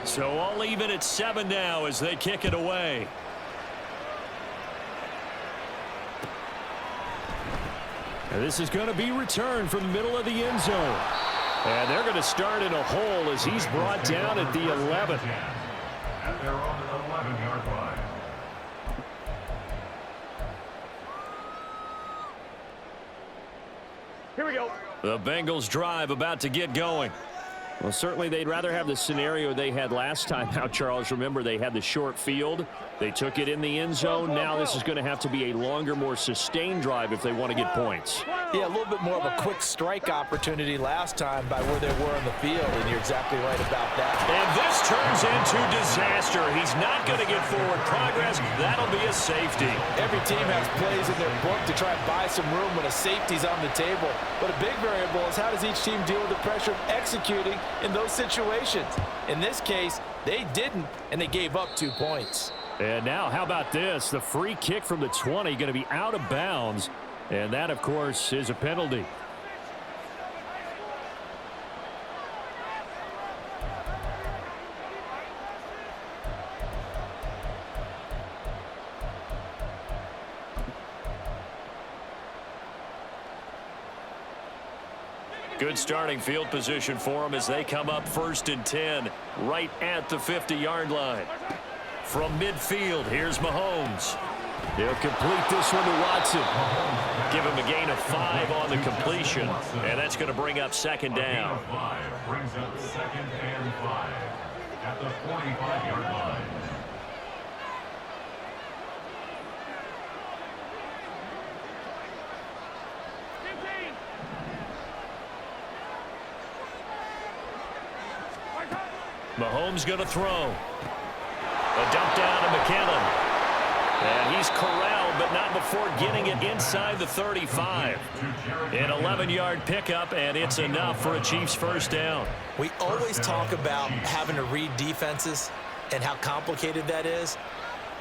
So all even at 7 now as they kick it away. And this is going to be returned from the middle of the end zone. And they're going to start in a hole as he's brought down at the 11. At their own 11-yard line. Here we go. The Bengals drive about to get going. Well, certainly they'd rather have the scenario they had last time out, Charles. Remember, they had the short field. They took it in the end zone. Now this is going to have to be a longer, more sustained drive if they want to get points. Yeah, a little bit more of a quick strike opportunity last time by where they were on the field, and you're exactly right about that. And this turns into disaster. He's not going to get forward progress. That'll be a safety. Every team has plays in their book to try and buy some room when a safety's on the table. But a big variable is how does each team deal with the pressure of executing in those situations. In this case, they didn't, and they gave up 2 points. And now, how about this? The free kick from the 20 going to be out of bounds. And that, of course, is a penalty. Good starting field position for them as they come up 1st and 10 right at the 50-yard line. From midfield, here's Mahomes. He'll complete this one to Watson. Give him a gain of 5 on the completion, and that's going to bring up 2nd down. Brings up 2nd and 5 at the 45-yard line. Mahomes going to throw. A dump down to McKinnon. And he's corralled, but not before getting it inside the 35. An 11-yard pickup, and it's enough for a Chiefs first down. We always talk about having to read defenses and how complicated that is.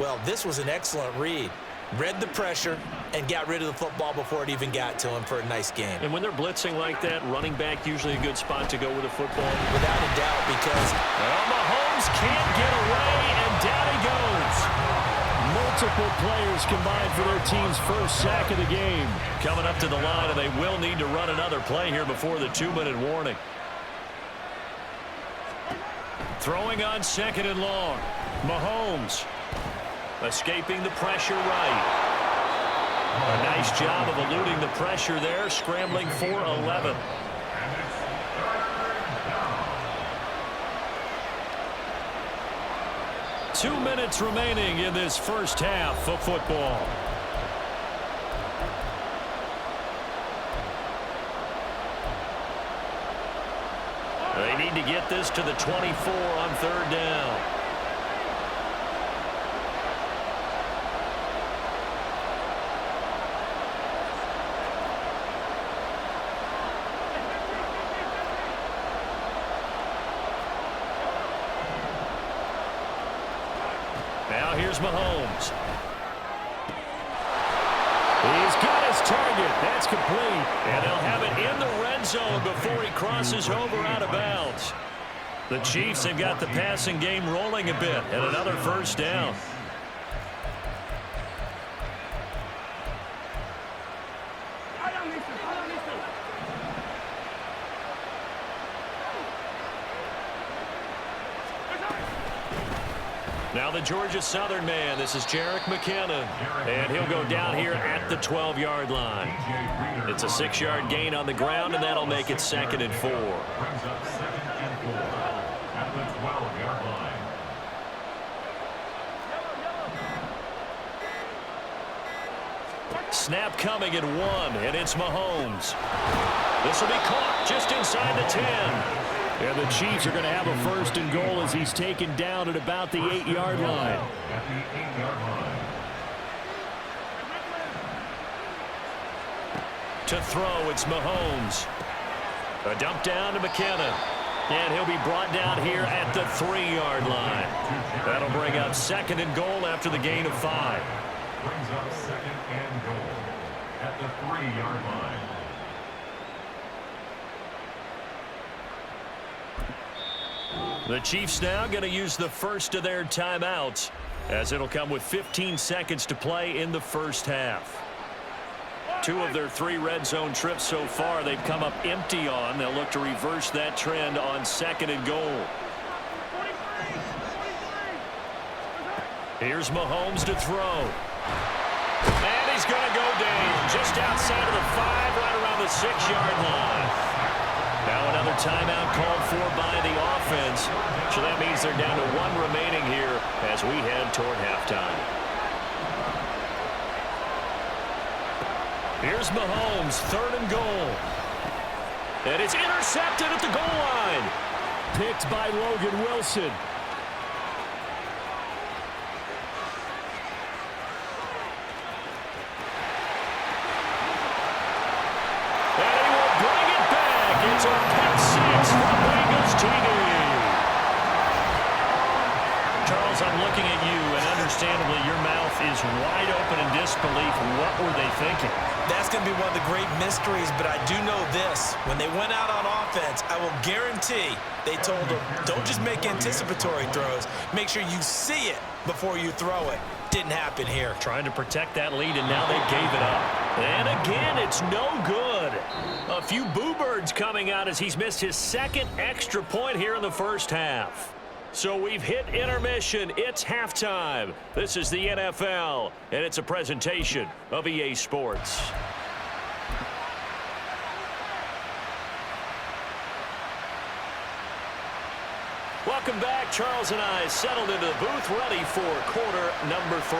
Well, this was an excellent read. Read the pressure and got rid of the football before it even got to him for a nice game. And when they're blitzing like that, running back usually a good spot to go with the football. Without a doubt, because Mahomes can't get away, and down he goes. Multiple players combined for their team's first sack of the game. Coming up to the line, and they will need to run another play here before the 2-minute warning. Throwing on 2nd and long. Mahomes escaping the pressure right. A nice job of eluding the pressure there, scrambling for 11. 2 minutes remaining in this first half of football. They need to get this to the 24 on 3rd down. Now here's Mahomes. He's got his target. That's complete. And they'll have it in the red zone before he crosses over out of bounds. The Chiefs have got the passing game rolling a bit, and another first down. Now the Georgia Southern man, this is Jerick McKinnon, and he'll go down here at the 12-yard line. It's a 6-yard gain on the ground, and that'll make it 2nd and 4. Brings up 2nd and 4 at the 12-yard line. Snap coming at 1, and it's Mahomes. This will be caught just inside the 10. And the Chiefs are going to have a 1st and goal as he's taken down at about the 8-yard line. At the 8-yard line. To throw, it's Mahomes. A dump down to McKinnon. And he'll be brought down here at the 3-yard line. That'll bring up 2nd and goal after the gain of 5. Brings up 2nd and goal at the 3-yard line. The Chiefs now going to use the first of their timeouts, as it'll come with 15 seconds to play in the first half. 2 of their 3 red zone trips so far they've come up empty on. They'll look to reverse that trend on 2nd and goal. Here's Mahomes to throw. And he's going to go down just outside of the 5, right around the 6-yard line. Now another timeout called for by the offense. So that means they're down to 1 remaining here as we head toward halftime. Here's Mahomes, 3rd and goal. And it's intercepted at the goal line. Picked by Logan Wilson. It's a pick 6 for Bengals TD. Charles, I'm looking at you, and understandably, your mouth is wide open in disbelief. What were they thinking? That's going to be one of the great mysteries, but I do know this. When they went out on offense, I will guarantee they told them, don't just make anticipatory throws. Make sure you see it before you throw it. Didn't happen here. Trying to protect that lead, and now they gave it up. And again, it's no good. A few boo birds coming out as he's missed his 2nd extra point here in the first half. So we've hit intermission. It's halftime. This is the NFL, and it's a presentation of EA Sports. Welcome back. Charles and I settled into the booth, ready for quarter number 3.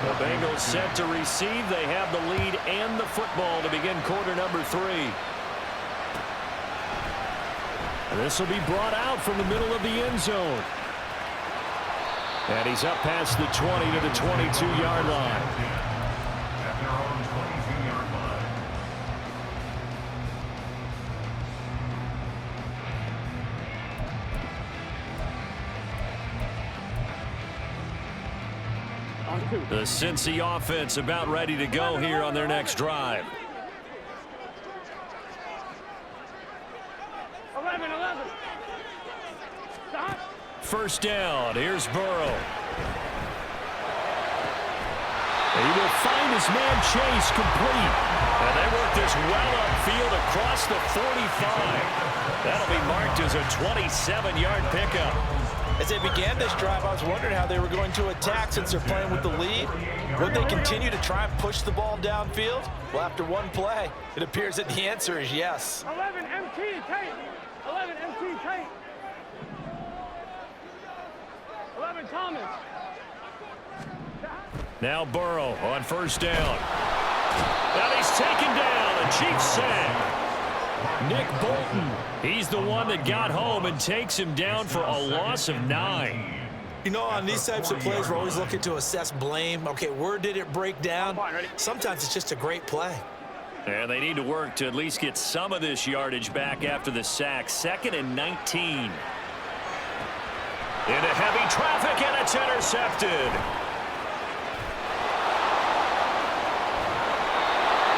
The Bengals set to receive. They have the lead and the football to begin quarter number 3. And this will be brought out from the middle of the end zone. And he's up past the 20 to the 22-yard line. At their own 22-yard line. The Cincy offense about ready to go here on their next drive. 11. Stop. First down. Here's Burrow. He will find his man Chase complete. And they work this well upfield across the 45. That'll be marked as a 27-yard pickup. As they began this drive, I was wondering how they were going to attack since they're playing with the lead. Would they continue to try and push the ball downfield? Well, after one play, it appears that the answer is yes. 11 MT tight. 11 MT tight. 11 Thomas. Now Burrow on first down. And he's taken down. A Chiefs sack. Nick Bolton, he's the one that got home and takes him down for a loss of 9. You know, on these types of plays, we're always looking to assess blame. Okay, where did it break down? Sometimes it's just a great play. And they need to work to at least get some of this yardage back after the sack. 2nd and 19. Into heavy traffic, and it's intercepted.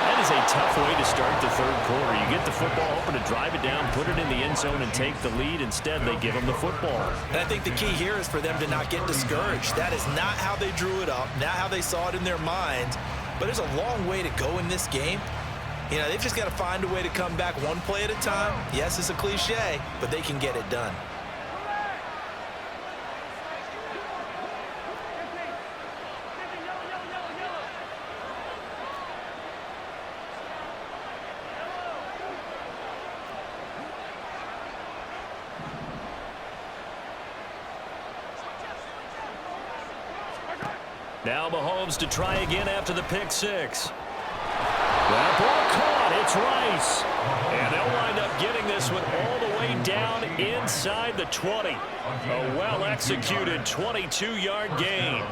That is a tough way to start the 3rd quarter. You get the football open to drive it down, put it in the end zone, and take the lead. Instead, they give them the football. And I think the key here is for them to not get discouraged. That is not how they drew it up, not how they saw it in their minds. But there's a long way to go in this game. You know, they've just got to find a way to come back one play at a time. Yes, it's a cliche, but they can get it done. Now Mahomes to try again after the pick 6. That ball caught. It's Rice. And they'll wind up getting this one all the way down inside the 20. A well-executed 22-yard gain.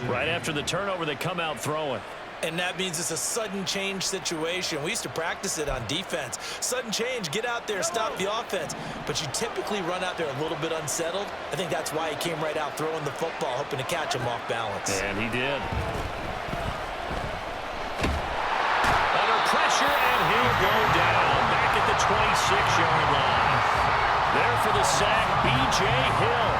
Right after the turnover, they come out throwing. And that means it's a sudden change situation. We used to practice it on defense. Sudden change, get out there, stop the offense. But you typically run out there a little bit unsettled. I think that's why he came right out throwing the football, hoping to catch him off balance. And he did. Under pressure, and he'll go down. Back at the 26-yard line. There for the sack, B.J. Hill.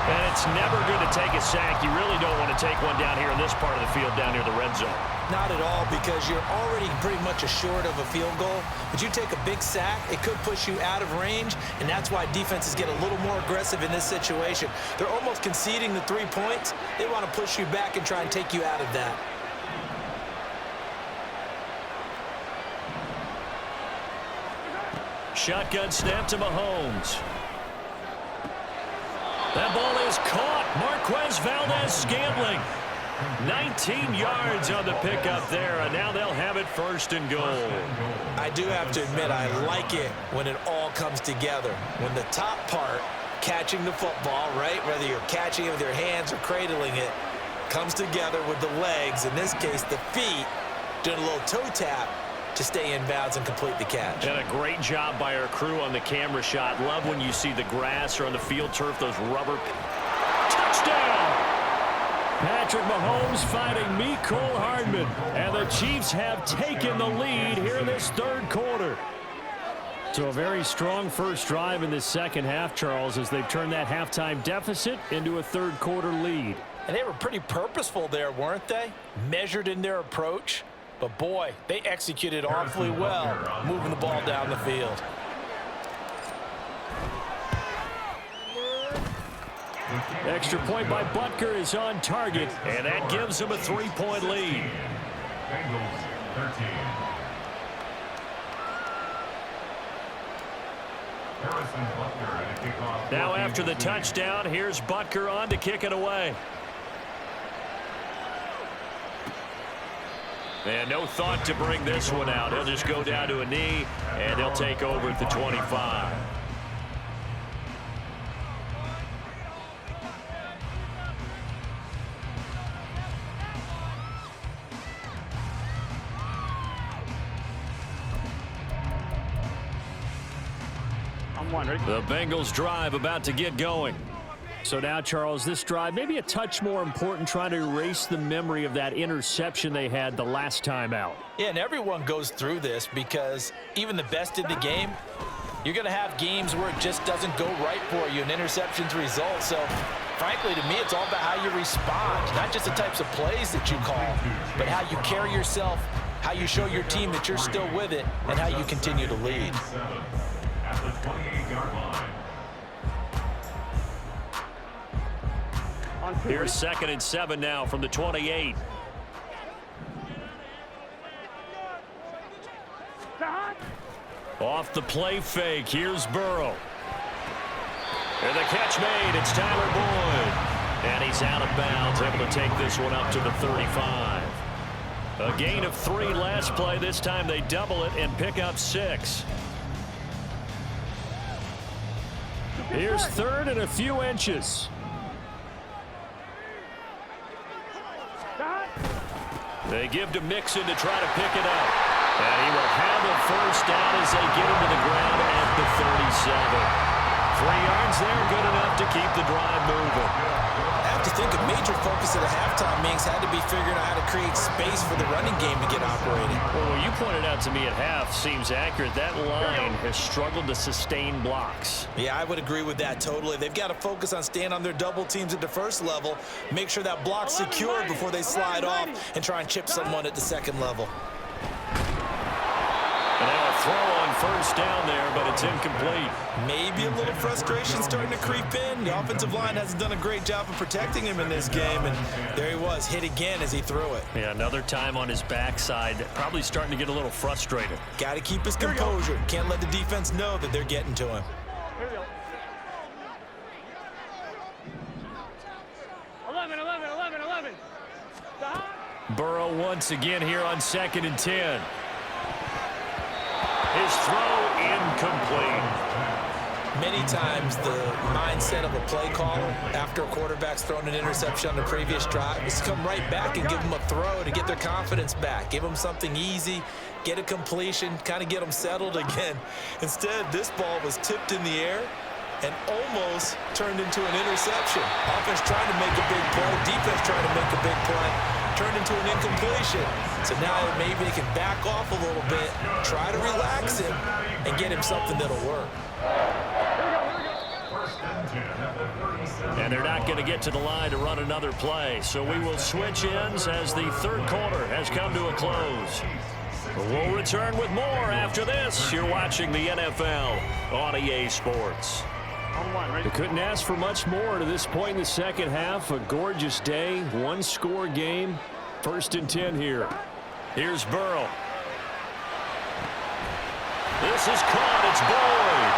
And it's never good to take a sack. You really don't want to take one down here in this part of the field, down near the red zone. Not at all, because you're already pretty much assured of a field goal. But you take a big sack, it could push you out of range, and that's why defenses get a little more aggressive in this situation. They're almost conceding the 3 points. They want to push you back and try and take you out of that. Shotgun snap to Mahomes. That ball is caught. Marquez Valdes-Scantling. 19 yards on the pickup there, and now they'll have it 1st and goal. I do have to admit, I like it when it all comes together. When the top part, catching the football, right, whether you're catching it with your hands or cradling it, comes together with the legs, in this case the feet, doing a little toe tap to stay in bounds and complete the catch. And a great job by our crew on the camera shot. Love when you see the grass or on the field turf, those rubber. Touchdown! Patrick Mahomes fighting Mecole Hardman. And the Chiefs have taken the lead here in this 3rd quarter. So a very strong first drive in this second half, Charles, as they've turned that halftime deficit into a 3rd quarter lead. And they were pretty purposeful there, weren't they? Measured in their approach. But boy, they executed awfully well, moving the ball down the field. Extra point by Butker is on target, and that gives them a 3-point lead. Bengals 13. Harrison Butker at a kickoff. Now after the touchdown, here's Butker on to kick it away. And no thought to bring this one out. He'll just go down to a knee, and they'll take over at the 25. The Bengals drive about to get going. So now, Charles, this drive maybe a touch more important, trying to erase the memory of that interception they had the last time out. Yeah, and everyone goes through this because even the best in the game, you're going to have games where it just doesn't go right for you, and interceptions result. So, frankly, to me, it's all about how you respond, not just the types of plays that you call, but how you carry yourself, how you show your team that you're still with it, and how you continue to lead. At the 28-yard line. Here's 2nd and 7 now from the 28. Off the play fake, here's Burrow. And the catch made, it's Tyler Boyd. And he's out of bounds, able to take this one up to the 35. A gain of 3 last play. This time they double it and pick up 6. Here's 3rd and a few inches. They give to Mixon to try to pick it up. And he will have a 1st down as they get him to the ground at the 37. 3 yards there, good enough to keep the drive moving. I have to think a major focus of the halftime meetings had to be figuring out how to create space for the running game to get operating. Well, what you pointed out to me at half seems accurate. That line has struggled to sustain blocks. Yeah, I would agree with that totally. They've got to focus on staying on their double teams at the 1st level, make sure that block's secured before they slide off and try and chip someone at the 2nd level. And now a throw on 1st down there, but it's incomplete. Maybe a little frustration starting to creep in. The offensive line hasn't done a great job of protecting him in this game, and there he was, hit again as he threw it. Yeah, another time on his backside, probably starting to get a little frustrated. Got to keep his composure. Can't let the defense know that they're getting to him. Here we go. 11. Burrow once again here on 2nd and 10. His throw incomplete. Many times the mindset of a play caller after a quarterback's thrown an interception on the previous drive is to come right back and give them a throw to get their confidence back. Give them something easy, get a completion, kind of get them settled again. Instead, this ball was tipped in the air and almost turned into an interception. Offense trying to make a big play, defense trying to make a big play, turned into an incompletion. So now maybe they can back off a little bit, try to relax him, and get him something that'll work. First and 10 at the 37. And they're not going to get to the line to run another play. So we will switch ends as the third quarter has come to a close. We'll return with more after this. You're watching the NFL on EA Sports. Ready? They couldn't ask for much more to this point in the second half. A gorgeous day, one-score game. First and 10 here. Here's Burrow. This is caught. It's Boyd.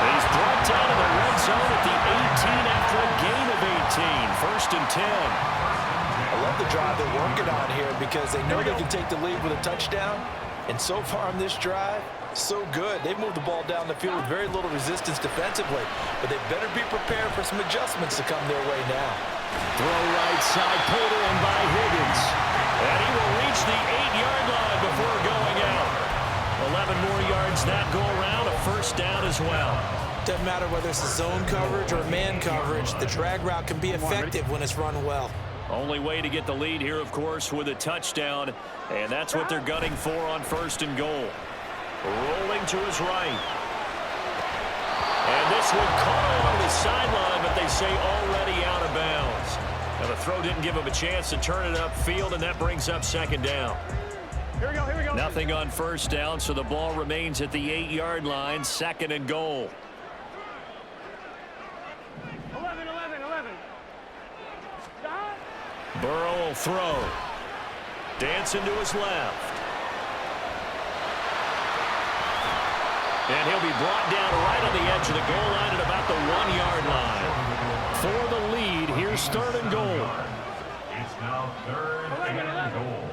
He's brought down in the red zone at the 18 after a gain of 18. First and 10. I love the drive they're working on here because they know they can take the lead with a touchdown. And so far on this drive, so good. They've moved the ball down the field with very little resistance defensively. But they better be prepared for some adjustments to come their way now. Throw right side, pulled in by Higgins. And he will reach the 8-yard line before going out. 11 more yards that go around, a first down as well. Doesn't matter whether it's a zone coverage or man coverage, the drag route can be effective when it's run well. Only way to get the lead here, of course, with a touchdown, and that's what they're gunning for on first and goal. Rolling to his right. And this one caught along the sideline, but they say already out of bounds. Now the throw didn't give him a chance to turn it upfield, and that brings up second down. Here we go, here we go. Nothing on first down, so the ball remains at the 8-yard line, second and goal. 11. Burrow will throw. Dancing to his left. And he'll be brought down right on the edge of the goal line at about the 1-yard line. For the lead, here's third and goal. It's now third and goal.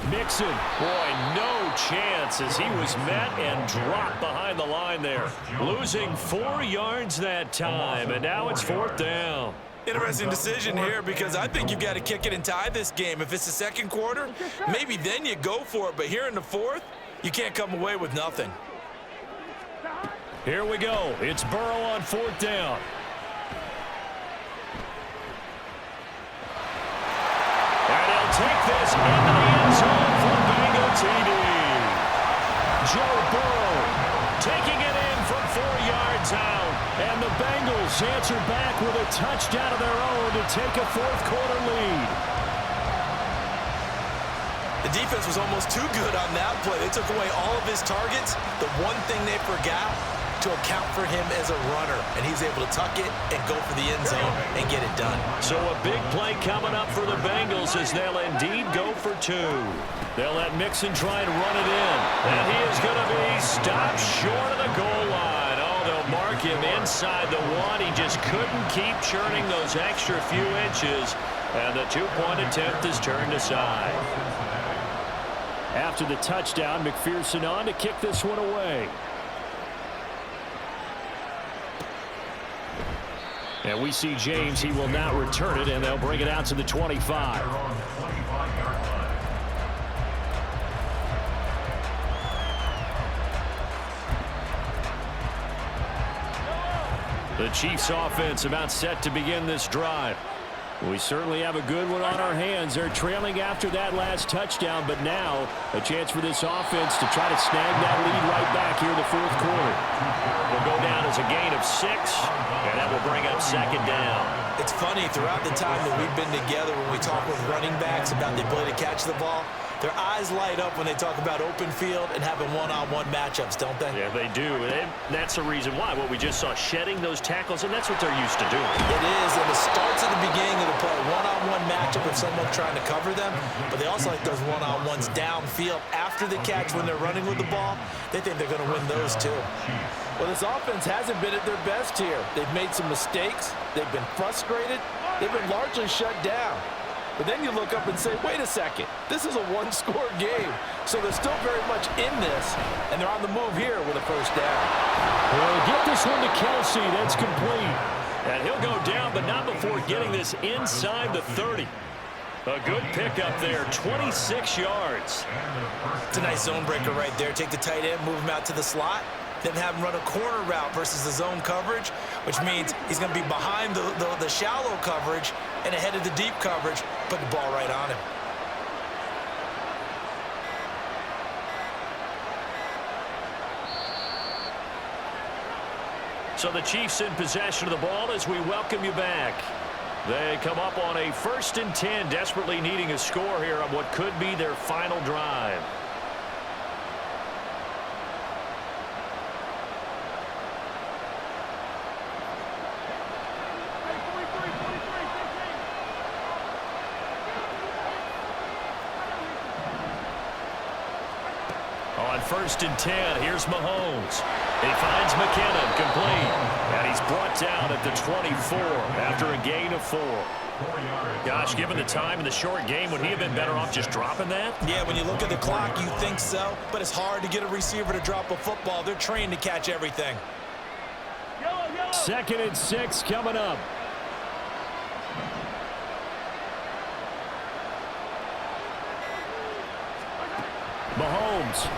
Mixon, boy, no chance as he was met and dropped behind the line there. Losing 4 yards that time, and now it's fourth down. Interesting decision here because I think you've got to kick it and tie this game. If it's the second quarter, maybe then you go for it. But here in the fourth, you can't come away with nothing. Here we go. It's Burrow on fourth down. And he'll take this into the end zone for Bengal TD. Joe Burrow taking it in from 4 yards out. And the Bengals answer back with a touchdown of their own to take a fourth quarter lead. The defense was almost too good on that play. They took away all of his targets. The one thing they forgot, to account for him as a runner. And he's able to tuck it and go for the end zone and get it done. So a big play coming up for the Bengals as they'll indeed go for 2. They'll let Mixon try and run it in. And he is going to be stopped short of the goal line. Oh, they'll mark him inside the 1. He just couldn't keep churning those extra few inches. And the 2-point attempt is turned aside. After the touchdown, McPherson on to kick this one away. And we see James. He will not return it, and they'll bring it out to the 25. The Chiefs offense about set to begin this drive. We certainly have a good one on our hands. They're trailing after that last touchdown, but now a chance for this offense to try to snag that lead right back here in the fourth quarter. Will go down as a gain of 6, and that will bring up second down. It's funny, throughout the time that we've been together, when we talk with running backs about the ability to catch the ball, their eyes light up when they talk about open field and having one-on-one matchups, don't they? Yeah, they do. And that's the reason why. What we just saw, shedding those tackles, and that's what they're used to doing. It is, and it starts at the beginning of the play. One-on-one matchup if someone's trying to cover them, but they also like those one-on-ones downfield after the catch when they're running with the ball. They think they're going to win those too. Well, this offense hasn't been at their best here. They've made some mistakes. They've been frustrated. They've been largely shut down. But then you look up and say, wait a second, this is a one-score game. So they're still very much in this, and they're on the move here with a first down. Well, get this one to Kelsey. That's complete. And he'll go down, but not before getting this inside the 30. A good pickup there, 26 yards. It's a nice zone breaker right there. Take the tight end, move him out to the slot, then have him run a corner route versus the zone coverage, which means he's going to be behind the shallow coverage and ahead of the deep coverage, put the ball right on him. So the Chiefs in possession of the ball as we welcome you back. They come up on a 1st and 10, desperately needing a score here on what could be their final drive. On 1st and 10, here's Mahomes. He finds McKinnon, complete. And he's brought down at the 24 after a gain of 4. Gosh, given the time in the short game, would he have been better off just dropping that? Yeah, when you look at the clock, you think so. But it's hard to get a receiver to drop a football. They're trained to catch everything. 2nd and 6 coming up. Mahomes.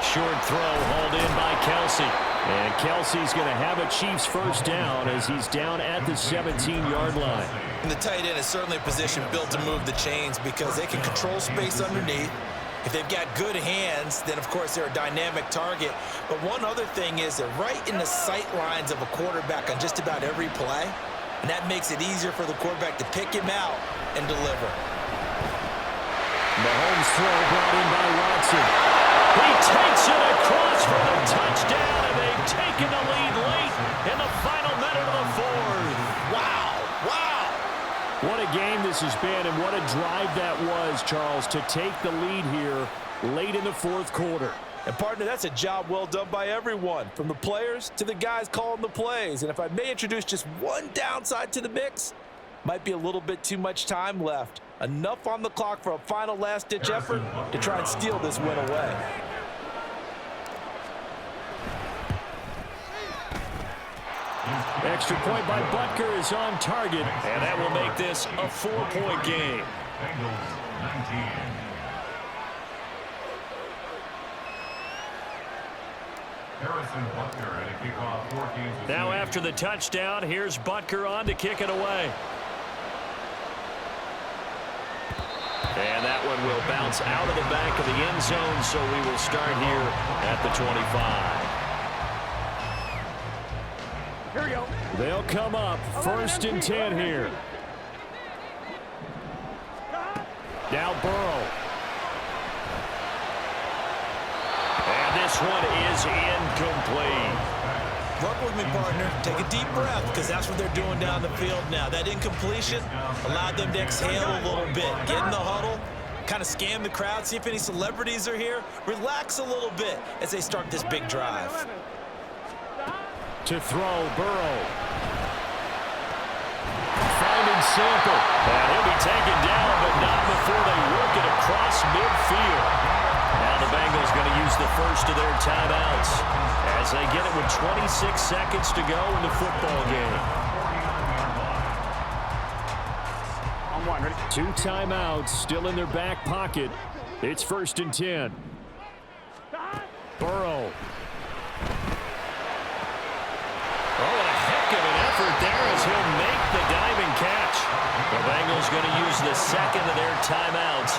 Short throw hauled in by Kelsey. And Kelsey's going to have a Chiefs first down as he's down at the 17-yard line. And the tight end is certainly a position built to move the chains because they can control space underneath. If they've got good hands, then, of course, they're a dynamic target. But one other thing is they're right in the sight lines of a quarterback on just about every play. And that makes it easier for the quarterback to pick him out and deliver. Mahomes throw brought in by Watson. He takes it across for the touchdown, and they've taken the lead late in the final minute of the 4th. Wow, wow. What a game this has been, and what a drive that was, Charles, to take the lead here late in the 4th quarter. And, partner, that's a job well done by everyone, from the players to the guys calling the plays. And if I may introduce just one downside to the mix, might be a little bit too much time left. Enough on the clock for a final last-ditch effort to try and steal this win away. Extra point by Butker is on target, and that will make this a 4-point game. Bengals 19. Harrison Butker at a kickoff 14. Now after the touchdown, here's Butker on to kick it away. And that one will bounce out of the back of the end zone, so we will start here at the 25. Here we go. They'll come up 1st and 10 here. Now Burrow. And this one is incomplete. Work with me, partner. Take a deep breath because that's what they're doing down the field now. That incompletion allowed them to exhale a little bit. Get in the huddle, kind of scan the crowd, see if any celebrities are here. Relax a little bit as they start this big drive. To throw, Burrow. Finding Sample. And he'll be taken down, but not before they work it across midfield. Now the Bengals going to use the first of their timeouts as they get it with 26 seconds to go in the football game. On one, ready? 2 timeouts still in their back pocket. It's 1st and 10. Burrow. Oh, a heck of an effort there as he'll make the diving catch. The Bengals going to use the second of their timeouts.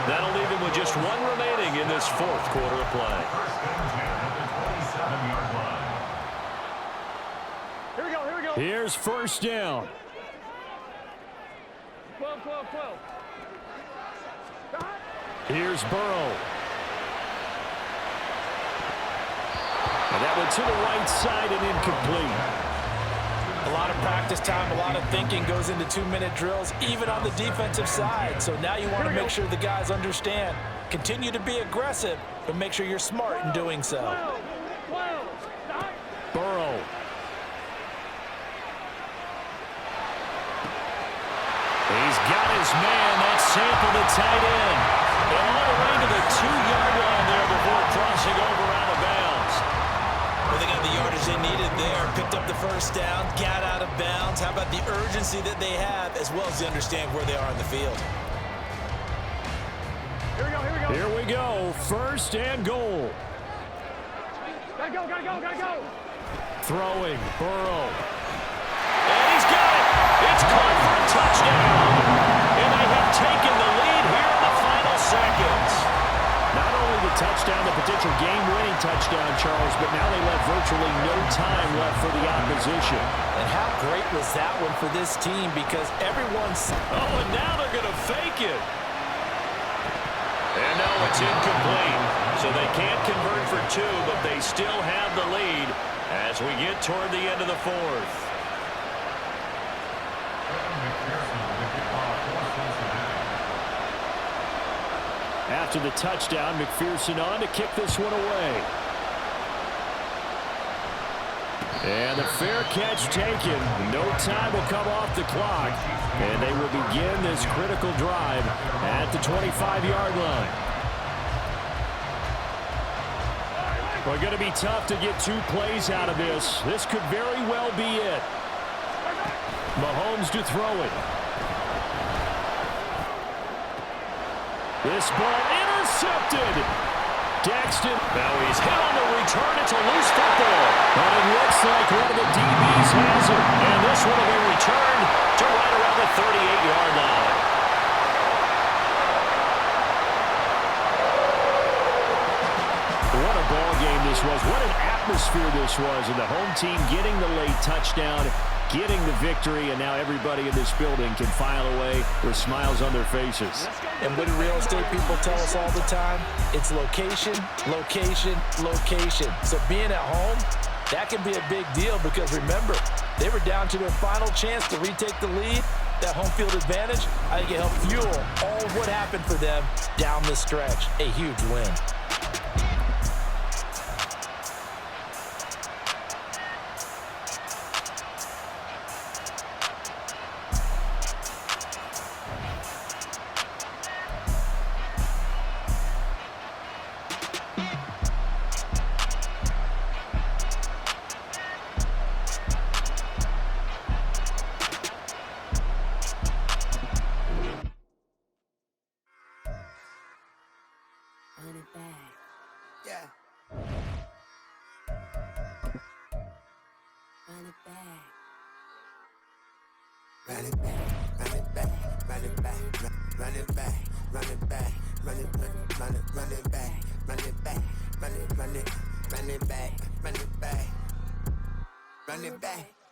That'll leave him with just 1 remaining in this 4th quarter of play. Here we go, here we go. Here's 1st down. 12, 12, 12. Here's Burrow. And that one to the right side and incomplete. A lot of practice time, a lot of thinking goes into 2-minute drills, even on the defensive side. So now you want to make sure the guys understand. Continue to be aggressive, but make sure you're smart in doing so. 12, Burrow. He's got his man. That's Sample, the tight end. And all the way to the 2-yard line there before crossing over out of bounds. Well, they got the yardage they needed there. Picked up the first down, got out of bounds. How about the urgency that they have, as well as they understand where they are on the field? Here we go, here we go. Here we go. 1st and goal. Gotta go, gotta go, gotta go. Throwing, Burrow. And he's got it. It's caught for a touchdown. And they have taken the lead here in the final seconds. Not only the touchdown touchdown, the potential game-winning touchdown, Charles, but now they left virtually no time left for the opposition. And how great was that one for this team, because everyone's... Oh, and now they're going to fake it. And no, it's incomplete. So they can't convert for two, but they still have the lead as we get toward the end of the fourth. After the touchdown, McPherson on to kick this one away. And the fair catch taken. No time will come off the clock. And they will begin this critical drive at the 25-yard line. Well, going to be tough to get 2 plays out of this. This could very well be it. Mahomes to throw it. This ball intercepted. Daxton. Now he's hit on the return. It's a loose football. But it looks like one of the DBs has it. And this one will be returned to right around the 38-yard line. What a ball game this was. What an atmosphere this was. And the home team getting the late touchdown, getting the victory, and now everybody in this building can file away with smiles on their faces. And what do real estate people tell us all the time? It's location, location, location. So being at home, that can be a big deal because remember, they were down to their final chance to retake the lead. That home field advantage, I think it helped fuel all of what happened for them down the stretch. A huge win.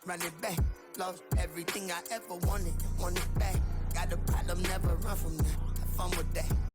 Run it back, lost everything I ever wanted it back. Got a problem, never run from that. Have fun with that.